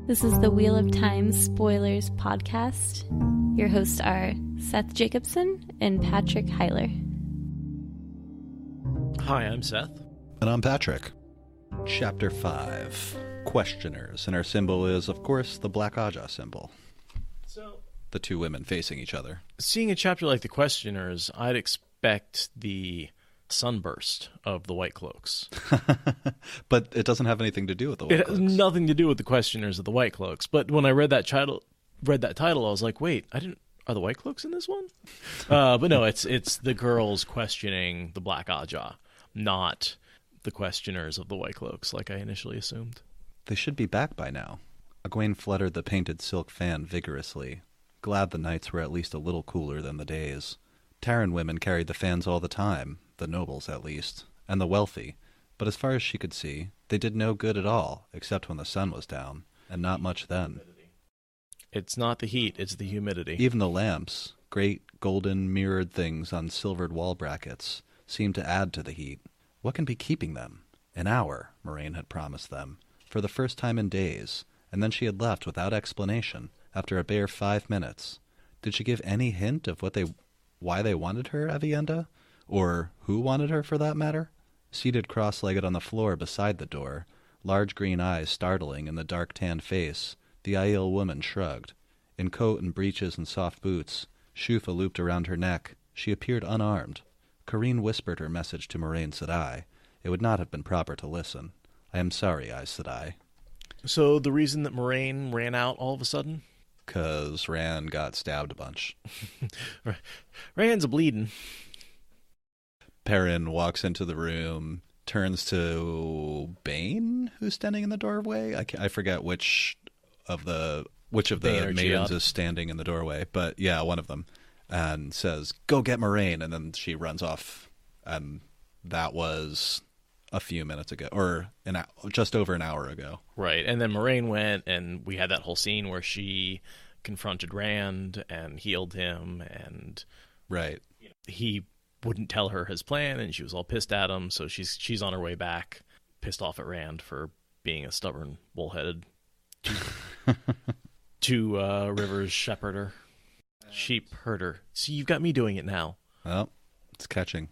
This is the Wheel of Time Spoilers podcast. Your hosts are Seth Jacobson and Patrick Heiler. Hi, I'm Seth. And I'm Patrick. Chapter 5, Questioners. And our symbol is, of course, the Black Aja symbol. So, the two women facing each other. Seeing a chapter like the Questioners, I'd expect the sunburst of the White Cloaks. But it doesn't have anything to do with the White Cloaks. It has nothing to do with the Questioners of the White Cloaks. But when I read that title, I was like, wait, are the White Cloaks in this one? But no, it's the girls questioning the Black Aja, not the Questioners of the White Cloaks, like I initially assumed. They should be back by now. Egwene fluttered the painted silk fan vigorously, glad the nights were at least a little cooler than the days. Terran women carried the fans all the time, the nobles at least, and the wealthy, but as far as she could see, they did no good at all, except when the sun was down, and not much then. It's not the heat, it's the humidity. Even the lamps, great golden mirrored things on silvered wall brackets, seemed to add to the heat. What can be keeping them? An hour, Moraine had promised them, for the first time in days, and then she had left without explanation, after a bare 5 minutes. Did she give any hint of why they wanted her, Avienda? Or who wanted her, for that matter? Seated cross-legged on the floor beside the door, large green eyes startling in the dark tanned face, the Aiel woman shrugged. In coat and breeches and soft boots, Shufa looped around her neck, she appeared unarmed. Karine whispered her message to Moraine Sedai. It would not have been proper to listen. I am sorry, Aes Sedai. So the reason that Moraine ran out all of a sudden? 'Cause Rand got stabbed a bunch. Rand's a-bleeding. Perrin walks into the room, turns to Bane, who's standing in the doorway. I forget which of the maidens is standing in the doorway, but yeah, one of them, and says, "Go get Moraine," and then she runs off, and that was a few minutes ago, or just over an hour ago. Right, and then Moraine went, and we had that whole scene where she confronted Rand and healed him, and right, he wouldn't tell her his plan, and she was all pissed at him, so she's on her way back, pissed off at Rand for being a stubborn, bullheaded two rivers shepherder. Sheep herder. See, you've got me doing it now. Well, it's catching.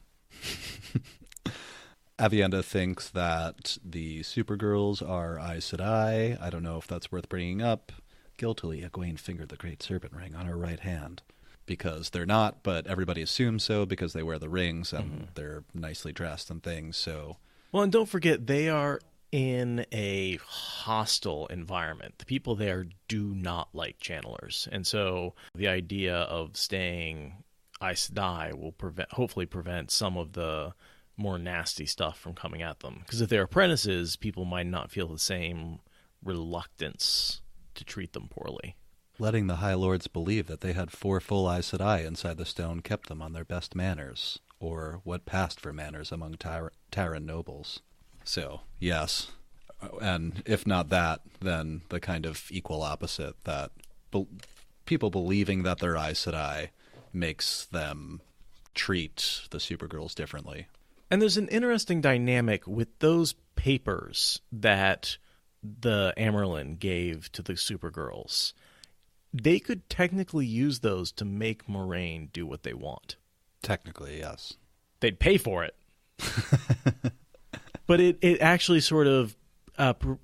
Avienda thinks that the Supergirls are Aes Sedai. I don't know if that's worth bringing up. Guiltily, Egwene fingered the great serpent ring on her right hand. Because they're not, but everybody assumes so because they wear the rings and they're nicely dressed and things, so... Well, and don't forget, they are in a hostile environment. The people there do not like channelers. And so the idea of staying Aes Sedai will hopefully prevent some of the more nasty stuff from coming at them. Because if they're apprentices, people might not feel the same reluctance to treat them poorly. Letting the High Lords believe that they had 4 full Aes Sedai inside the stone kept them on their best manners, or what passed for manners among Terran nobles. So, yes. And if not that, then the kind of equal opposite, that people believing that they're Aes Sedai makes them treat the Supergirls differently. And there's an interesting dynamic with those papers that the Amyrlin gave to the Supergirls. They could technically use those to make Moraine do what they want. Technically, yes. They'd pay for it. But it actually sort of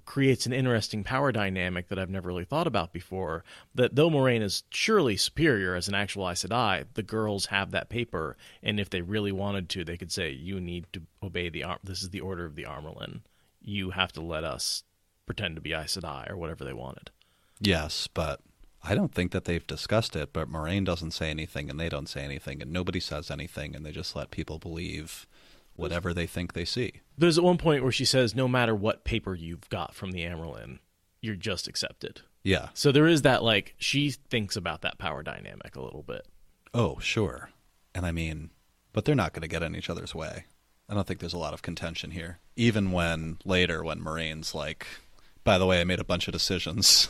creates an interesting power dynamic that I've never really thought about before, that though Moraine is surely superior as an actual Aes Sedai, the girls have that paper, and if they really wanted to, they could say, you need to obey this is the order of the Amyrlin. You have to let us pretend to be Aes Sedai, or whatever they wanted. Yes, but I don't think that they've discussed it, but Moraine doesn't say anything, and they don't say anything, and nobody says anything, and they just let people believe whatever they think they see. There's at one point where she says, no matter what paper you've got from the Amyrlin, you're just accepted. Yeah. So there is that, like, she thinks about that power dynamic a little bit. Oh, sure. And I mean, but they're not going to get in each other's way. I don't think there's a lot of contention here. Even when later, when Moraine's like, by the way, I made a bunch of decisions.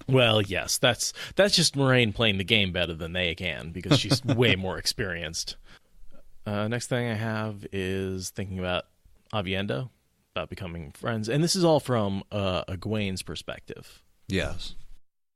Well, yes, that's just Moraine playing the game better than they can, because she's way more experienced. Next thing I have is thinking about Avienda, about becoming friends. And this is all from Egwene's perspective. Yes.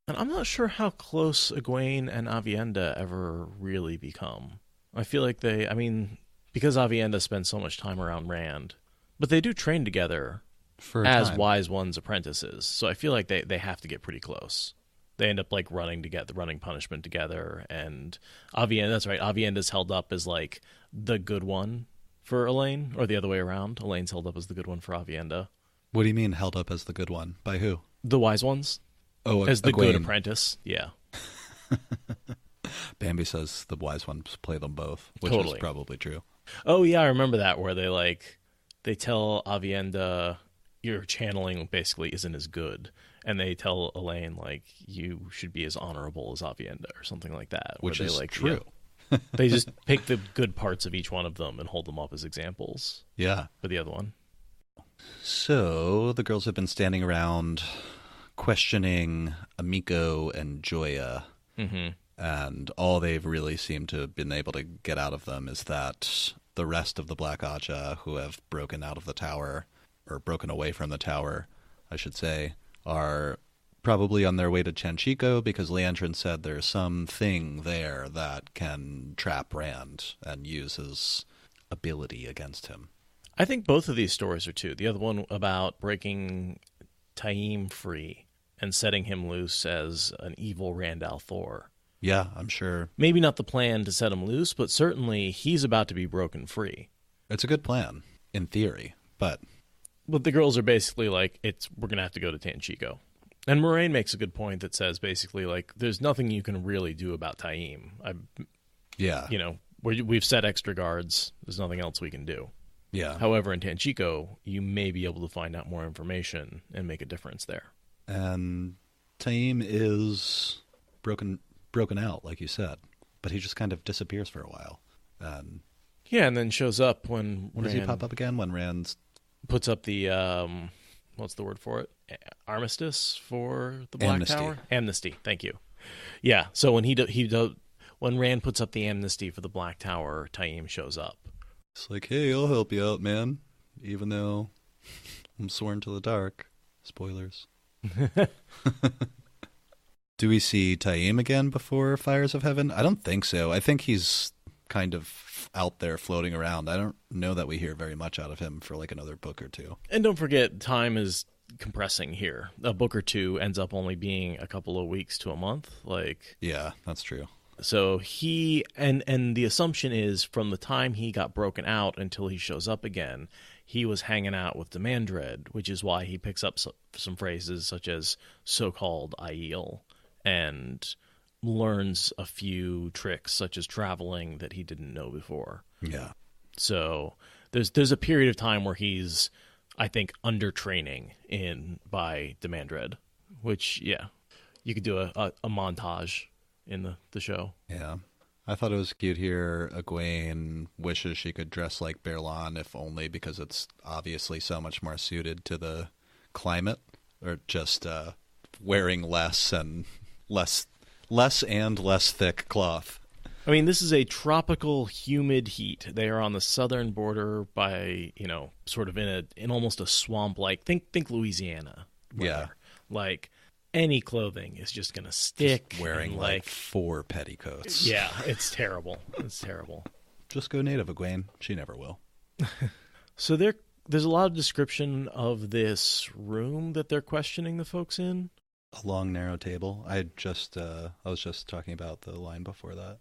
And I'm not sure how close Egwene and Avienda ever really become. I feel like because Avienda spends so much time around Rand, but they do train together For a as time. Wise One's apprentices. So I feel like they have to get pretty close. They end up like running punishment together, and Avienda. That's right. Avienda's held up as like the good one for Elaine, or the other way around. Elaine's held up as the good one for Avienda. What do you mean held up as the good one? By who? The Wise Ones Oh, as the Egwene. good apprentice. Yeah, Bambi says the wise ones play them both, which Totally. is probably true. Oh yeah, I remember that where they tell Avienda your channeling basically isn't as good, and they tell Elaine like you should be as honorable as Avienda or something like that. Which where is they, like, true. yeah, they just pick the good parts of each one of them and hold them up as examples Yeah. for the other one. So the girls have been standing around questioning Amiko and Joya, Mm-hmm. and all they've really seemed to have been able to get out of them is that the rest of the Black Aja who have broken out of the tower, or broken away from the tower, I should say, are probably on their way to Chanchico because Leandrin said there's something there that can trap Rand and use his ability against him. I think both of these stories are true. The other one about breaking Taim free and setting him loose as an evil Rand al'Thor. Yeah, I'm sure. Maybe not the plan to set him loose, but certainly he's about to be broken free. It's a good plan, in theory, but But the girls are basically like, we're going to have to go to Tanchico. And Moraine makes a good point that says basically like, there's nothing you can really do about Taim. yeah. We've set extra guards. There's nothing else we can do. Yeah. However, in Tanchico, you may be able to find out more information and make a difference there. And Taim is broken out, like you said, but he just kind of disappears for a while. And Yeah, and then shows up when when does he pop up again? When Rand's... puts up the what's the word for it? Armistice for the Black Amnesty. Tower? Amnesty. Thank you. Yeah. So when when Rand puts up the amnesty for the Black Tower, Taim shows up. It's like, hey, I'll help you out, man. Even though I'm sworn to the dark. Spoilers. Do we see Taim again before Fires of Heaven? I don't think so. I think he's kind of out there floating around. I don't know that we hear very much out of him for like another book or two. And don't forget, time is compressing here. A book or two ends up only being a couple of weeks to a month. Yeah, that's true. So he and the assumption is from the time he got broken out until he shows up again, he was hanging out with Demandred, which is why he picks up some phrases such as so-called Aiel and learns a few tricks such as traveling that he didn't know before. Yeah. So there's a period of time where he's, I think, under training by Demandred, which, yeah, you could do a montage in the show. Yeah. I thought it was cute here. Egwene wishes she could dress like Berlan, if only because it's obviously so much more suited to the climate, or just wearing less and less thick cloth. I mean, this is a tropical, humid heat. They are on the southern border by, sort of in almost a swamp-like. Think Louisiana. Weather. Yeah. Like, any clothing is just going to stick. Just wearing and, like 4 petticoats. Yeah, it's terrible. It's terrible. Just go native, Egwene. She never will. So there's a lot of description of this room that they're questioning the folks in. A long, narrow table. I was just talking about the line before that.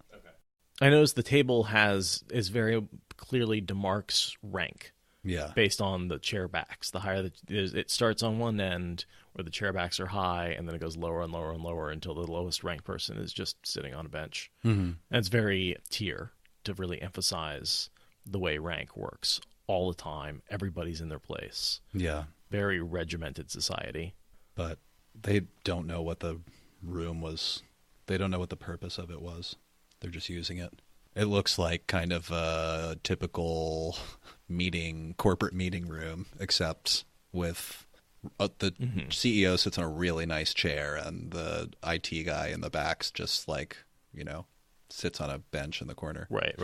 I noticed the table is very clearly DeMarc's rank. Yeah. Based on the chair backs. The higher it starts on one end where the chair backs are high, and then it goes lower and lower and lower until the lowest ranked person is just sitting on a bench. Mm-hmm. And it's very tier to really emphasize the way rank works all the time. Everybody's in their place. Yeah. Very regimented society. But they don't know what the room was. They don't know what the purpose of it was. They're just using it. It looks like kind of a typical corporate meeting room, except with the CEO sits in a really nice chair, and the IT guy in the back's just like, sits on a bench in the corner. Right.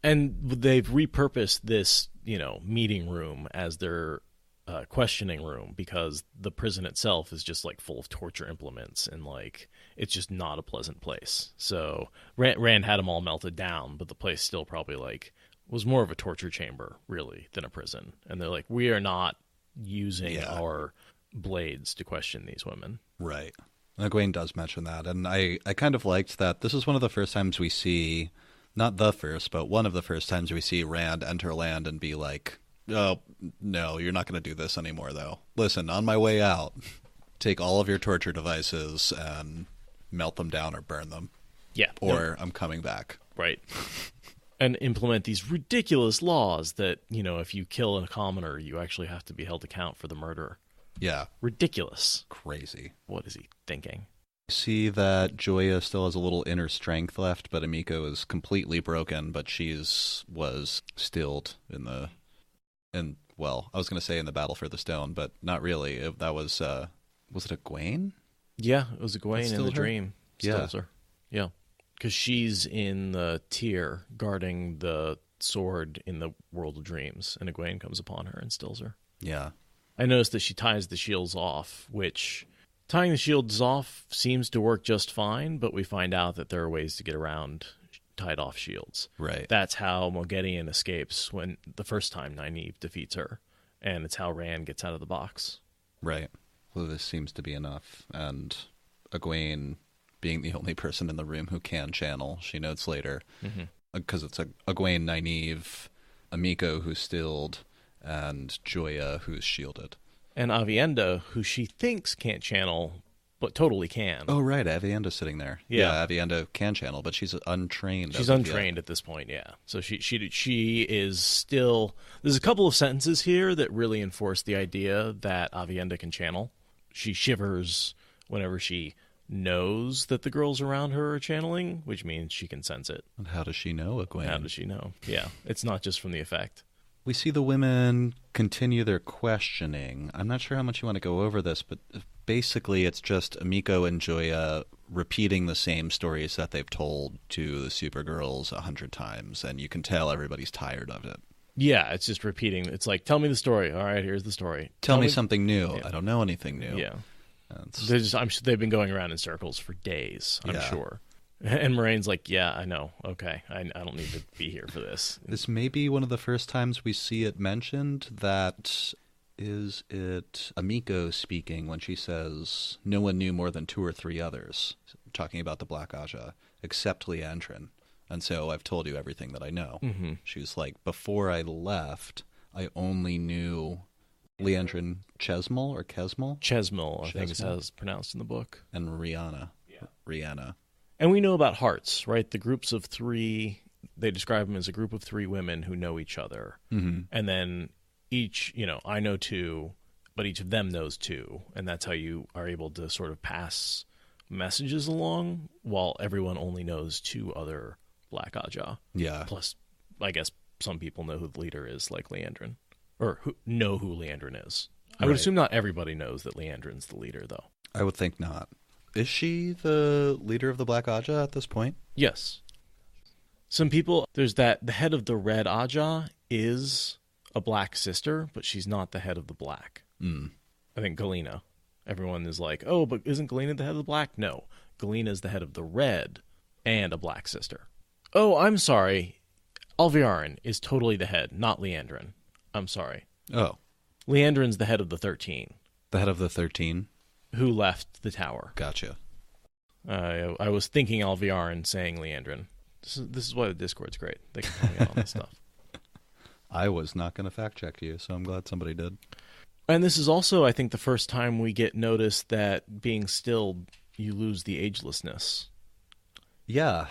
And they've repurposed this, meeting room as their questioning room, because the prison itself is just like full of torture implements, and like it's just not a pleasant place. So Rand had them all melted down, but the place still probably like was more of a torture chamber really than a prison. And they're like, we are not using our blades to question these women. Right. Egwene does mention that, and I kind of liked that. This is one of the first times we see, not the first, but one of the first times we see Rand enter land and be like, oh, no, you're not going to do this anymore, though. Listen, on my way out, take all of your torture devices and melt them down or burn them. Yeah. Or I'm coming back. Right. And implement these ridiculous laws that, you know, if you kill a commoner, you actually have to be held to account for the murder. Yeah. Ridiculous. Crazy. What is he thinking? See that Joya still has a little inner strength left, but Emiko is completely broken, but was stilled well, I was going to say in the Battle for the Stone, but not really. That was it Egwene? Yeah, it was Egwene in the her? dream. Yeah. Stills her. Yeah. Because she's in the tier guarding the sword in the World of Dreams, and Egwene comes upon her and stills her. Yeah. I noticed that she ties the shields off, which tying the shields off seems to work just fine, but we find out that there are ways to get around tied off shields. Right. That's how Moghedien escapes when the first time Nynaeve defeats her, and it's how Rand gets out of the box. Right. Well, this seems to be enough, and Egwene, being the only person in the room who can channel, she notes later, because it's Egwene, Nynaeve, Emiko who's stilled, and Joya who's shielded. And Avienda, who she thinks can't channel, but totally can. Oh, right. Avienda's sitting there. Yeah. Avienda can channel, but she's untrained. She's untrained at this point, yeah. So she is still... There's a couple of sentences here that really enforce the idea that Avienda can channel. She shivers whenever she knows that the girls around her are channeling, which means she can sense it. And how does she know, Egwene? How does she know? Yeah, it's not just from the effect. We see the women continue their questioning. I'm not sure how much you want to go over this, but basically it's just Emiko and Joya repeating the same stories that they've told to the Supergirls 100 times, and you can tell everybody's tired of it. Yeah, it's just repeating. It's like, tell me the story. All right, here's the story. Tell me something new. Yeah. I don't know anything new. Yeah. They've been going around in circles for days, I'm sure. And Moraine's like, yeah, I know. Okay, I don't need to be here for this. This may be one of the first times we see it mentioned. That is it Emiko speaking when she says no one knew more than 2 or 3 others, talking about the Black Aja, except Leandrin. And so I've told you everything that I know. Mm-hmm. She was like, before I left, I only knew Leandrin Chesmal or Kesmal? Chesmal, I think is how it's pronounced in the book. And Rihanna. Yeah. Rihanna. And we know about hearts, right? The groups of 3, they describe them as a group of 3 women who know each other. Mm-hmm. And then each, I know 2, but each of them knows 2. And that's how you are able to sort of pass messages along, while everyone only knows 2 other Black Aja. Yeah. Plus, I guess some people know who the leader is, like Leandrin. Or know who Leandrin is. I would assume not everybody knows that Leandrin's the leader, though. I would think not. Is she the leader of the Black Aja at this point? Yes. Some people, there's the head of the Red Aja is a black sister, but she's not the head of the black. Mm. I think Galena. Everyone is like, oh, but isn't Galena the head of the black? No. Galena is the head of the red and a black sister. Oh, I'm sorry. Alviarin is totally the head, not Leandrin. I'm sorry. Oh. Leandrin's the head of the 13. The head of the 13? Who left the tower. Gotcha. I was thinking Alviarin, saying Leandrin. This is why the Discord's great. They can tell me out on this stuff. I was not going to fact check you, so I'm glad somebody did. And this is also, I think, the first time we get notice that being stilled, you lose the agelessness. Yeah.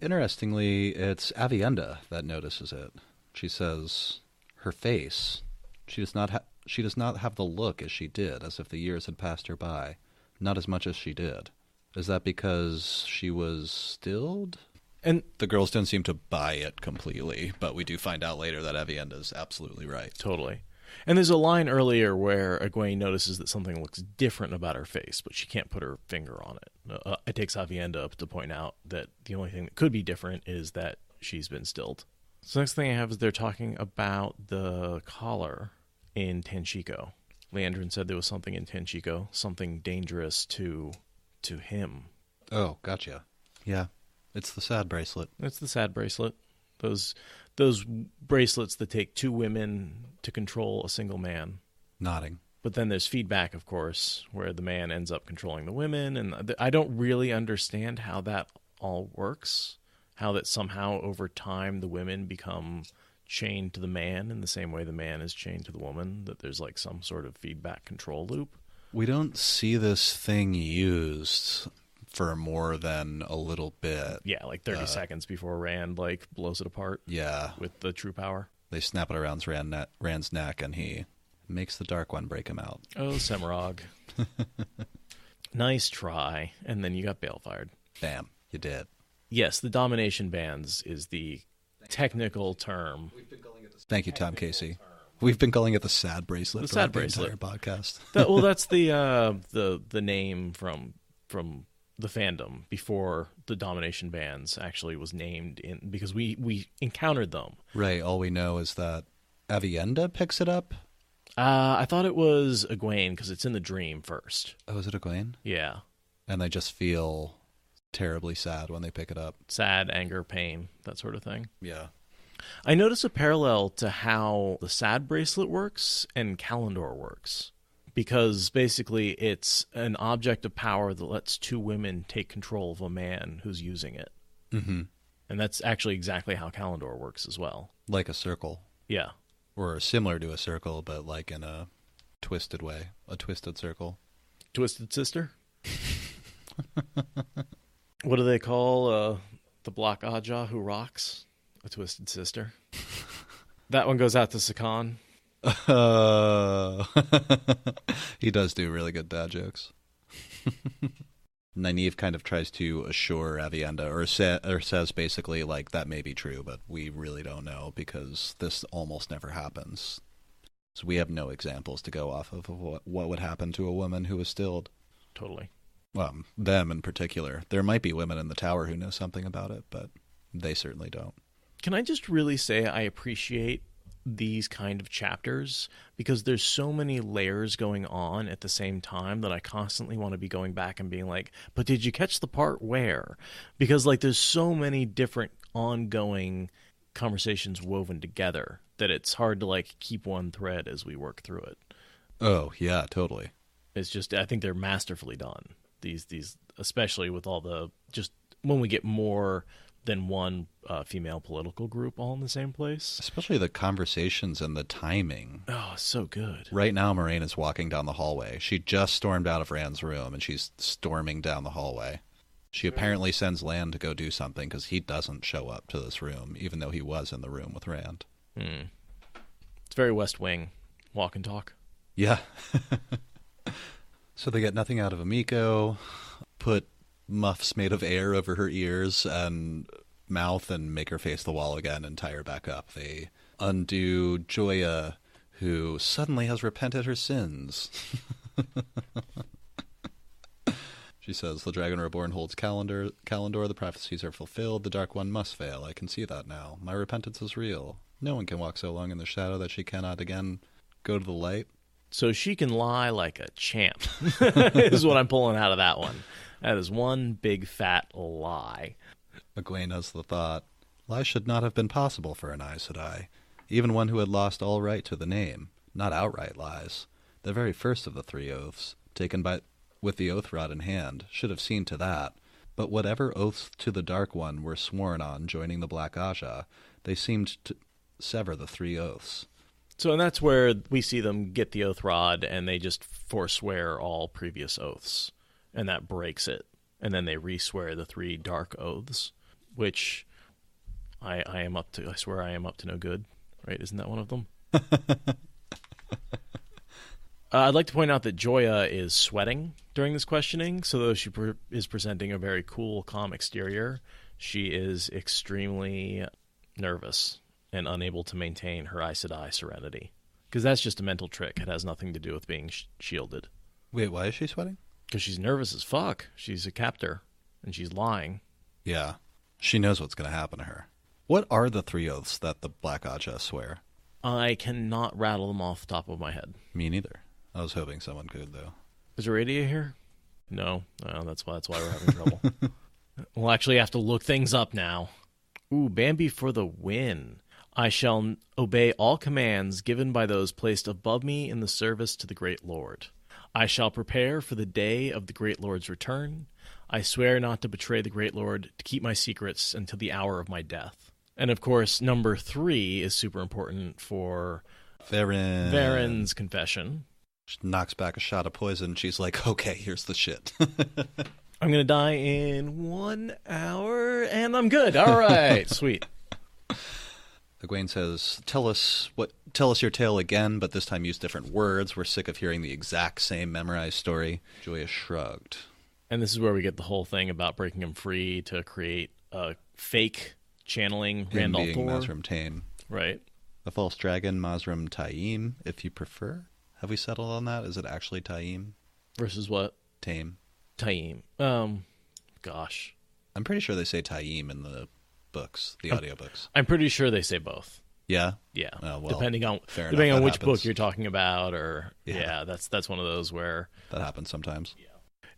Interestingly, it's Avienda that notices it. She says her face, she does not have the look as she did, as if the years had passed her by. Not as much as she did. Is that because she was stilled? And the girls don't seem to buy it completely, but we do find out later that Avienda's absolutely right. Totally. And there's a line earlier where Egwene notices that something looks different about her face, but she can't put her finger on it. It takes Avienda up to point out that the only thing that could be different is that she's been stilled. So the next thing I have is they're talking about the collar. in Tenshiko. Leandrin said there was something in Tenshiko, something dangerous to him. Oh, gotcha. Yeah, it's the sad bracelet. It's the sad bracelet. Those bracelets that take two women to control a single man. Nodding. But then there's feedback, of course, where the man ends up controlling the women. And I don't really understand how that all works. How that somehow over time the women become chained to the man in the same way the man is chained to the woman. That there's like some sort of feedback control loop. We don't see this thing used for more than a little bit. Yeah, like 30 seconds before Rand like blows it apart. Yeah. With the true power. They snap it around Rand's neck and he makes the Dark One break him out. Oh, Semirog. Nice try. And then you got bale-fired. Bam. You did. Yes, the domination bands is the technical term. Thank you, Tom Casey. We've been calling it the sad bracelet The for sad like bracelet. The entire podcast. Well, that's the name from the fandom before the domination bands actually was named in, because we encountered them. Right. All we know is that Avienda picks it up. I thought it was Egwene because it's in the dream first. Oh, is it Egwene? Yeah. And they just feel terribly sad when they pick it up. Sad, anger, pain, that sort of thing. Yeah. I notice a parallel to how the sad bracelet works and Kalendor works. Because basically it's an object of power that lets two women take control of a man who's using it. Mm-hmm. And that's actually exactly how Kalendor works as well. Like a circle. Yeah. Or similar to a circle, but like in a twisted way. A twisted circle. Twisted Sister? What do they call the Black Aja who rocks? A Twisted Sister. That one goes out to Sakan. He does do really good dad jokes. Nynaeve kind of tries to assure Avienda, or says basically, like, that may be true, but we really don't know because this almost never happens. So we have no examples to go off of what would happen to a woman who was stilled. Totally. Well, them in particular. There might be women in the tower who know something about it, but they certainly don't. Can I just really say I appreciate these kind of chapters because there's so many layers going on at the same time that I constantly want to be going back and being like, but did you catch the part where? Because like there's so many different ongoing conversations woven together that it's hard to like keep one thread as we work through it. Oh, yeah, totally. It's just, I think they're masterfully done. These especially with all the, just when we get more than one female political group all in the same place. Especially the conversations and the timing. Oh, so good. Right now, Moraine is walking down the hallway. She just stormed out of Rand's room, and she's storming down the hallway. She apparently sends Lan to go do something because he doesn't show up to this room, even though he was in the room with Rand. It's very West Wing. Walk and talk. Yeah. So they get nothing out of Amiko, put muffs made of air over her ears and mouth and make her face the wall again and tie her back up. They undo Joya, who suddenly has repented her sins. She says, the Dragon Reborn holds Kalendor, the prophecies are fulfilled, the Dark One must fail. I can see that now. My repentance is real. No one can walk so long in the shadow that she cannot again go to the light. So she can lie like a champ, is what I'm pulling out of that one. That is one big fat lie. Egwene has the thought, lies should not have been possible for an Aes Sedai, even one who had lost all right to the name, not outright lies. The very first of the three oaths, taken with the oath rod in hand, should have seen to that. But whatever oaths to the Dark One were sworn on joining the Black Aja, they seemed to sever the three oaths. So and that's where we see them get the oath rod and they just forswear all previous oaths. And that breaks it. And then they re-swear the three dark oaths, which I swear I am up to no good. Right? Isn't that one of them? I'd like to point out that Joya is sweating during this questioning. So though she is presenting a very cool, calm exterior, she is extremely nervous and unable to maintain her Aes Sedai serenity. Because that's just a mental trick. It has nothing to do with being shielded. Wait, why is she sweating? Because she's nervous as fuck. She's a captor, and she's lying. Yeah. She knows what's going to happen to her. What are the three oaths that the Black Aja swear? I cannot rattle them off the top of my head. Me neither. I was hoping someone could, though. Is there radio here? No. Oh, that's why we're having trouble. We'll actually have to look things up now. Ooh, Bambi for the win. I shall obey all commands given by those placed above me in the service to the great Lord. I shall prepare for the day of the great Lord's return. I swear not to betray the great Lord, to keep my secrets until the hour of my death. And of course, number 3 is super important for Varen's confession. She knocks back a shot of poison. She's like, okay, here's the shit. I'm going to die in 1 hour, and I'm good. All right, sweet. Egwene says, tell us your tale again, but this time use different words. We're sick of hearing the exact same memorized story. Joya shrugged. And this is where we get the whole thing about breaking him free to create a fake channeling Rand al'Thor. Mazrim Taim. Right. The false dragon, Mazrim Taim, if you prefer. Have we settled on that? Is it actually Taim? Versus what? Taim. Taim. Gosh. I'm pretty sure they say Taim in the books, the audiobooks. I'm pretty sure they say both. Yeah? Yeah. Oh, well, depending on which book you're talking about, or that's one of those where that happens sometimes. Yeah.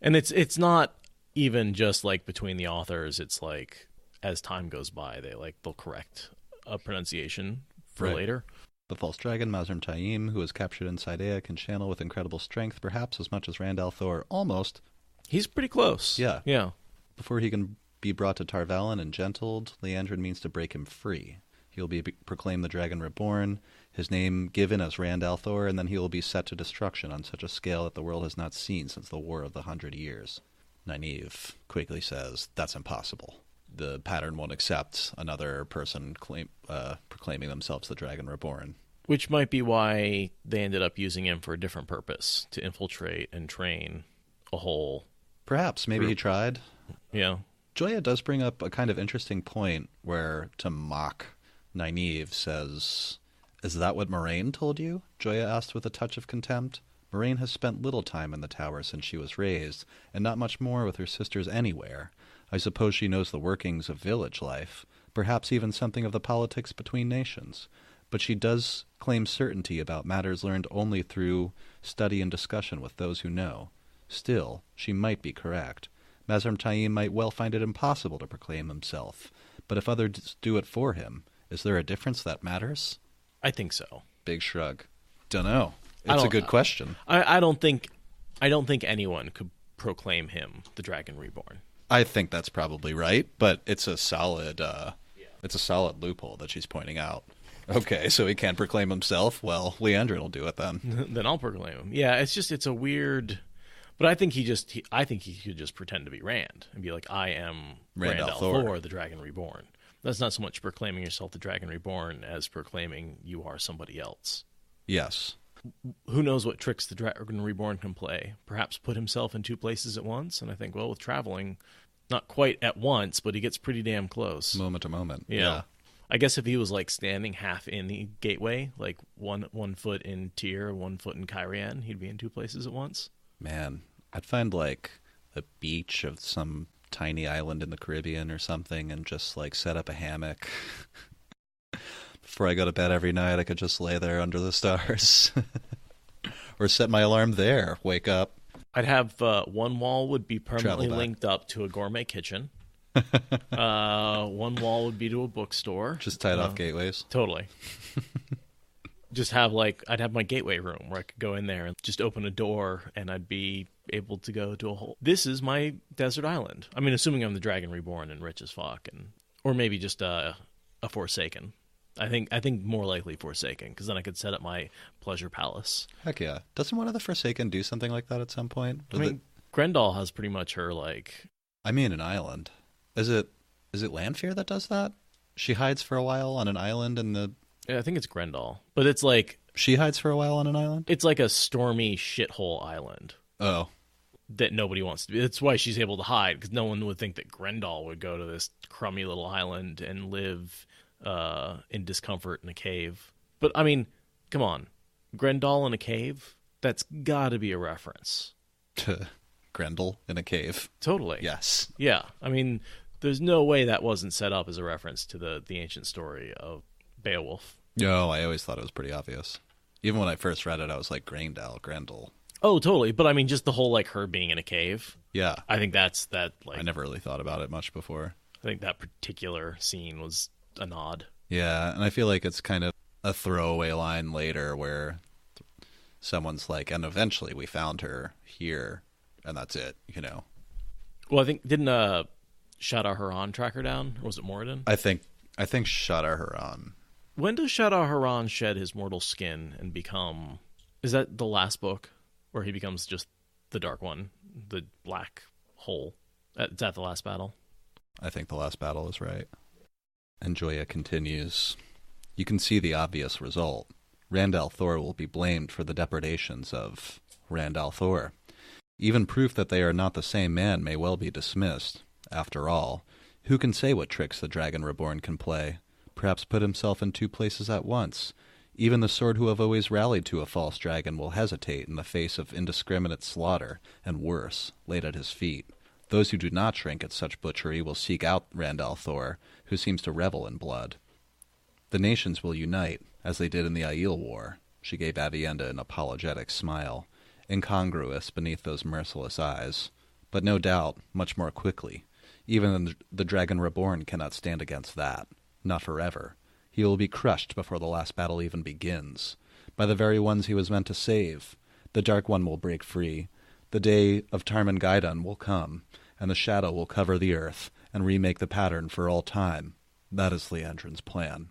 And it's not even just like between the authors, it's like as time goes by, they'll correct a pronunciation for later. The false dragon, Mazrim Taim, who was captured inside Ea, can channel with incredible strength, perhaps as much as Rand al'Thor. Almost. He's pretty close. Yeah. Yeah. Before he can be brought to Tar Valon and gentled, Liandrin means to break him free. He will be proclaimed the Dragon Reborn, his name given as Rand al'Thor, and then he will be set to destruction on such a scale that the world has not seen since the War of the 100 Years. Nynaeve quickly says, that's impossible. The pattern won't accept another person proclaiming themselves the Dragon Reborn. Which might be why they ended up using him for a different purpose, to infiltrate and train a whole Perhaps. Maybe group. He tried. Yeah. Joya does bring up a kind of interesting point where, to mock Nynaeve, says, is that what Moraine told you? Joya asked with a touch of contempt. Moraine has spent little time in the tower since she was raised, and not much more with her sisters anywhere. I suppose she knows the workings of village life, perhaps even something of the politics between nations. But she does claim certainty about matters learned only through study and discussion with those who know. Still, she might be correct. Mazrim Taim might well find it impossible to proclaim himself. But if others do it for him, is there a difference that matters? I think so. Big shrug. Dunno. It's a good question. I don't think anyone could proclaim him the Dragon Reborn. I think that's probably right, but it's a solid loophole that she's pointing out. Okay, so he can't proclaim himself. Well, Liandrin will do it then. Then I'll proclaim him. Yeah, it's a weird. But I think he could just pretend to be Rand and be like, I am Rand al'Thor, the Dragon Reborn. That's not so much proclaiming yourself the Dragon Reborn as proclaiming you are somebody else. Yes. Who knows what tricks the Dragon Reborn can play? Perhaps put himself in 2 places at once. And I think, well, with traveling, not quite at once, but he gets pretty damn close. Moment to moment. Yeah. I guess if he was like standing half in the gateway, like one foot in Tyr, 1 foot in Kyrian, he'd be in 2 places at once. Man, I'd find like a beach of some tiny island in the Caribbean or something and just like set up a hammock. Before I go to bed every night, I could just lay there under the stars. Or set my alarm there, wake up. I'd have one wall would be permanently linked up to a gourmet kitchen. One wall would be to a bookstore. Just tied off gateways. Totally. I'd have my gateway room where I could go in there and just open a door and I'd be able to go to a whole... This is my desert island. I mean, assuming I'm the Dragon Reborn and rich as fuck, or maybe just a Forsaken. I think more likely Forsaken, because then I could set up my pleasure palace. Heck yeah. Doesn't one of the Forsaken do something like that at some point? Grendel has pretty much her, like... I mean an island. Is it Lanfear that does that? She hides for a while on an island in the... Yeah, I think it's Grendel. But it's like... She hides for a while on an island? It's like a stormy shithole island. Oh. That nobody wants to be. That's why she's able to hide, because no one would think that Grendel would go to this crummy little island and live in discomfort in a cave. But, I mean, come on. Grendel in a cave? That's got to be a reference. To Grendel in a cave? Totally. Yes. Yeah. I mean, there's no way that wasn't set up as a reference to the ancient story of Beowulf. No, I always thought it was pretty obvious. Even when I first read it, I was like, Grendel. Oh, totally. But I mean, just the whole, like, her being in a cave. Yeah. I think that's, like... I never really thought about it much before. I think that particular scene was a nod. Yeah, and I feel like it's kind of a throwaway line later where someone's like, and eventually we found her here, and that's it, you know. Well, I think, didn't Shadar Haran track her down? Or was it Moradin? I think Shadar Haran. When does Shadar Haran shed his mortal skin and become... Is that the last book? Where he becomes just the Dark One, the black hole? Is that the last battle? I think the last battle is right. And Joya continues, you can see the obvious result. Rand al'Thor will be blamed for the depredations of Rand al'Thor. Even proof that they are not the same man may well be dismissed. After all, who can say what tricks the Dragon Reborn can play? Perhaps put himself in two places at once. Even the sword who have always rallied to a false dragon will hesitate in the face of indiscriminate slaughter, and worse, laid at his feet. Those who do not shrink at such butchery will seek out Rand al'Thor, who seems to revel in blood. The nations will unite, as they did in the Aiel War. She gave Avienda an apologetic smile, incongruous beneath those merciless eyes. But no doubt, much more quickly. Even the Dragon Reborn cannot stand against that. Not forever. He will be crushed before the last battle even begins. By the very ones he was meant to save. The Dark One will break free. The day of Tarman Gaidan will come, and the shadow will cover the earth, and remake the pattern for all time. That is Liandrin's plan.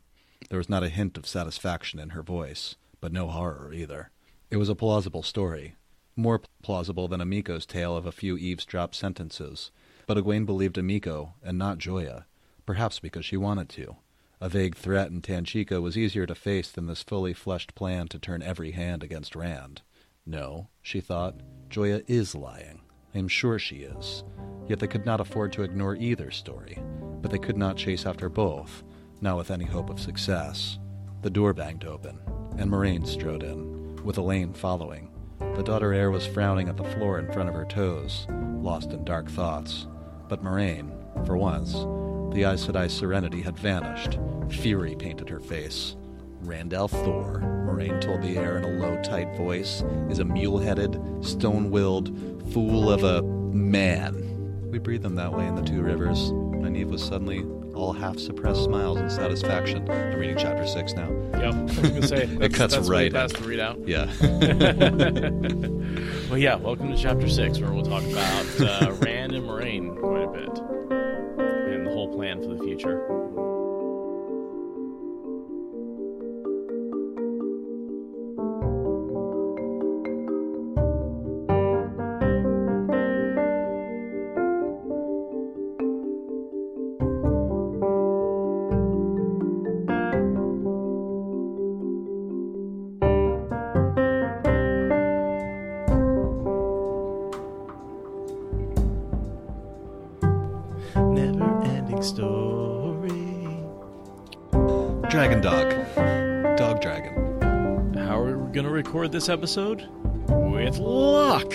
There was not a hint of satisfaction in her voice, but no horror either. It was a plausible story. More plausible than Amiko's tale of a few eavesdrop sentences. But Egwene believed Amiko, and not Joya, perhaps because she wanted to. A vague threat in Tanchico was easier to face than this fully fleshed plan to turn every hand against Rand. No, she thought, Joya is lying. I am sure she is. Yet they could not afford to ignore either story. But they could not chase after both, not with any hope of success. The door banged open, and Moraine strode in, with Elaine following. The daughter heir was frowning at the floor in front of her toes, lost in dark thoughts. But Moraine, for once, the Aes Sedai serenity had vanished. Fury painted her face. Rand al'Thor, Moraine told the heir in a low, tight voice, is a mule-headed, stone-willed fool of a man. We breathed them that way in the Two Rivers. Nynaeve was suddenly all half-suppressed smiles and satisfaction. I'm reading chapter 6 now. Yep, I was going to say. It cuts that's right fast to read out. Yeah. Well, yeah, welcome to chapter 6, where we'll talk about Rand and Moraine quite a bit. And the whole plan for the future. Never-ending story. Dragon dog. Dog dragon. How are we going to record this episode? With luck!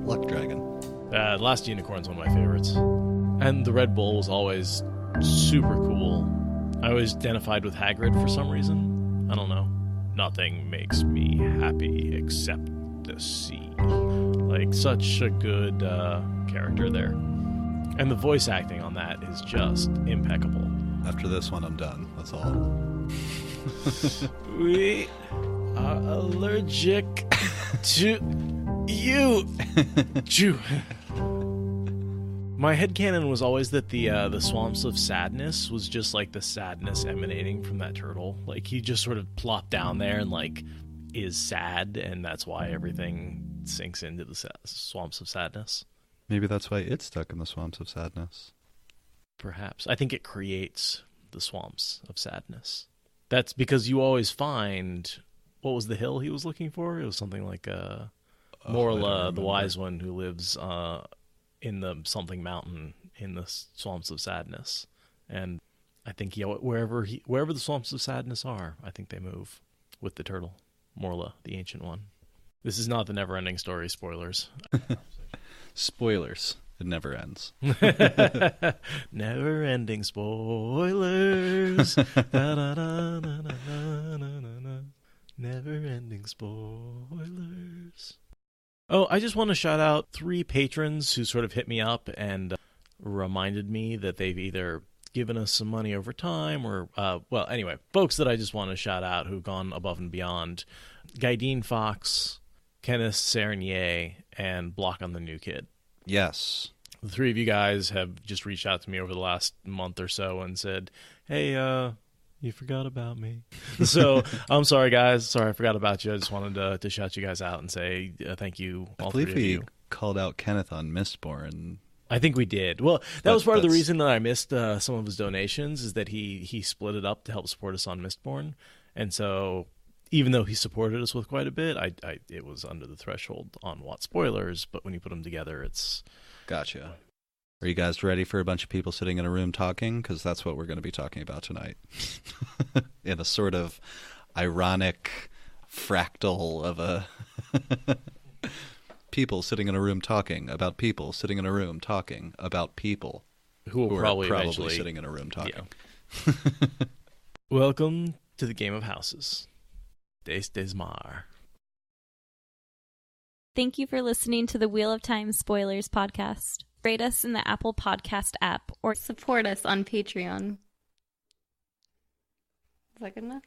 Luck dragon. Last Unicorn's one of my favorites. And the Red Bull was always super cool. I always identified with Hagrid for some reason. I don't know. Nothing makes me happy except the sea. Like, such a good character there. And the voice acting on that is just impeccable. After this one, I'm done. That's all. We are allergic to you. My headcanon was always that the Swamps of Sadness was just like the sadness emanating from that turtle. Like, he just sort of plopped down there and, like, is sad, and that's why everything sinks into the Swamps of Sadness. Maybe that's why it's stuck in the Swamps of Sadness. Perhaps. I think it creates the Swamps of Sadness. That's because you always find... What was the hill he was looking for? It was something like Morla, the wise one who lives in the something mountain in the Swamps of Sadness. And I think wherever the Swamps of Sadness are, I think they move with the turtle. Morla, the ancient one. This is not the never-ending story, spoilers. Spoilers. It never ends. Never ending spoilers. Da-da-da-da-da-da-da-da. Never ending spoilers. Oh, I just want to shout out 3 patrons who sort of hit me up and reminded me that they've either given us some money over time or, well, anyway, folks that I just want to shout out who've gone above and beyond. Guydeen Fox, Kenneth Serenier, and Block on the New Kid. Yes. The 3 of you guys have just reached out to me over the last month or so and said, hey, you forgot about me. So I'm sorry, guys. Sorry I forgot about you. I just wanted to shout you guys out and say thank you, all 3 of you. I believe we called out Kenneth on Mistborn. I think we did. Well, that was part of the reason that I missed some of his donations is that he split it up to help support us on Mistborn. And so even though he supported us with quite a bit, it was under the threshold on what spoilers, but when you put them together, it's... Gotcha. Are you guys ready for a bunch of people sitting in a room talking? Because that's what we're going to be talking about tonight. In a sort of ironic fractal of a... people sitting in a room talking about people sitting in a room talking about people who will probably sitting in a room talking. Yeah. Welcome to the Game of Houses. Des Mar. Thank you for listening to the Wheel of Time Spoilers podcast. Rate us in the Apple Podcast app or support us on Patreon. Is that good enough?